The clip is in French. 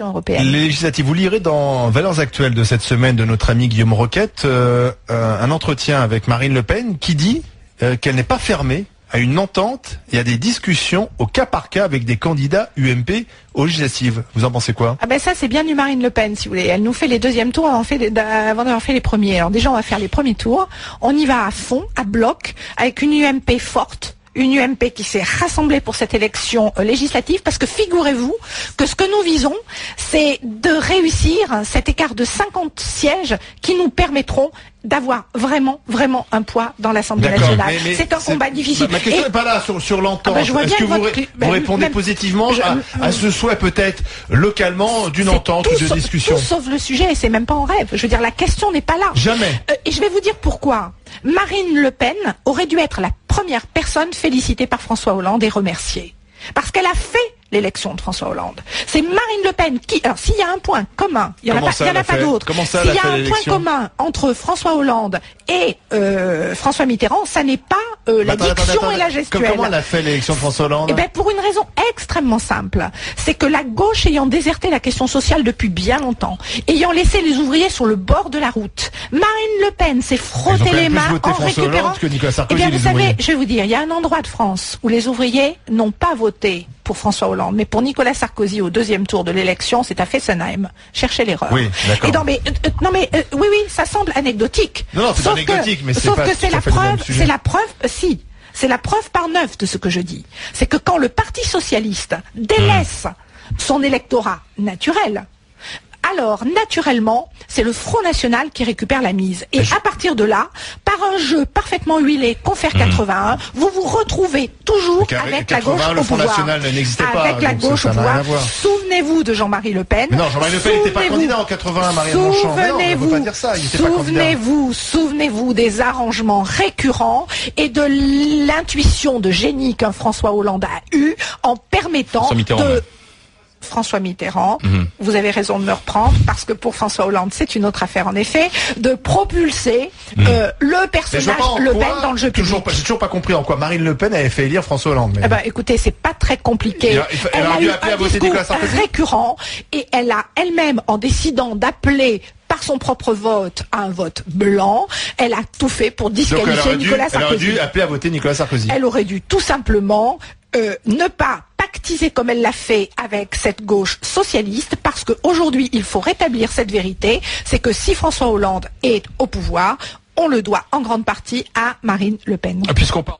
européenne. Les législatives, vous lirez dans Valeurs Actuelles de cette semaine de notre ami Guillaume Roquette un entretien avec Marine Le Pen qui dit qu'elle n'est pas fermée à une entente et à des discussions au cas par cas avec des candidats UMP aux législatives. Vous en pensez quoi? Ah ben ça c'est bien du Marine Le Pen si vous voulez. Elle nous fait les deuxièmes tours avant d'avoir fait les premiers. Alors déjà on va faire les premiers tours. On y va à fond, à bloc, avec une UMP forte. Une UMP qui s'est rassemblée pour cette élection législative, parce que figurez-vous que ce que nous visons, c'est de réussir cet écart de 50 sièges qui nous permettront d'avoir vraiment un poids dans l'Assemblée nationale. C'est un combat difficile. Ma question n'est pas là sur l'entente. Est-ce que vous répondez positivement à ce souhait peut-être localement d'une entente ou de discussion? Tout sauf le sujet, et c'est même pas en rêve. Je veux dire, la question n'est pas là. Jamais. Et je vais vous dire pourquoi. Marine Le Pen aurait dû être la première personne félicitée par François Hollande et remerciée. Parce qu'elle a fait l'élection de François Hollande. C'est Marine Le Pen qui... Alors, s'il y a un point commun, il n'y en a pas d'autre. S'il y a un point commun entre François Hollande et François Mitterrand, ça n'est pas la diction et la gestuelle. Comment elle a fait l'élection de François Hollande? Eh ben, pour une raison extrêmement simple. C'est que la gauche ayant déserté la question sociale depuis bien longtemps, ayant laissé les ouvriers sur le bord de la route, Marine Le Pen s'est frotté les mains en récupérant... Eh bien, vous savez, je vais vous dire, il y a un endroit de France où les ouvriers n'ont pas voté pour François Hollande, mais pour Nicolas Sarkozy au deuxième tour de l'élection, c'est à Fessenheim. Cherchez l'erreur. Oui, d'accord. Et oui, ça semble anecdotique. Non, c'est pas anecdotique, mais c'est pas. Sauf que c'est la preuve, c'est la preuve par 9 de ce que je dis. C'est que quand le Parti socialiste délaisse son électorat naturel, alors, naturellement, c'est le Front National qui récupère la mise. Et à partir de là, par un jeu parfaitement huilé, Confère 81, vous vous retrouvez toujours avec la gauche au pouvoir. Avec la gauche au pouvoir. Souvenez-vous de Jean-Marie Le Pen. Mais non, Jean-Marie Le Pen n'était pas candidat en 81, Marianne Monchamp. Souvenez-vous des arrangements récurrents et de l'intuition de génie qu'un François Hollande a eu en permettant François Mitterrand, vous avez raison de me reprendre, parce que pour François Hollande, c'est une autre affaire en effet, de propulser le personnage Le Pen dans le jeu public. J'ai toujours pas compris en quoi Marine Le Pen avait fait élire François Hollande. Eh ben, écoutez, c'est pas très compliqué. Elle a dû appeler à voter Nicolas Sarkozy récurrent, et elle a elle-même, en décidant d'appeler par son propre vote à un vote blanc, elle a tout fait pour disqualifier Nicolas Sarkozy. Elle aurait dû appeler à voter Nicolas Sarkozy. Elle aurait dû tout simplement ne pas pactiser comme elle l'a fait avec cette gauche socialiste, parce qu'aujourd'hui, il faut rétablir cette vérité, c'est que si François Hollande est au pouvoir, on le doit en grande partie à Marine Le Pen. Puisqu'on parle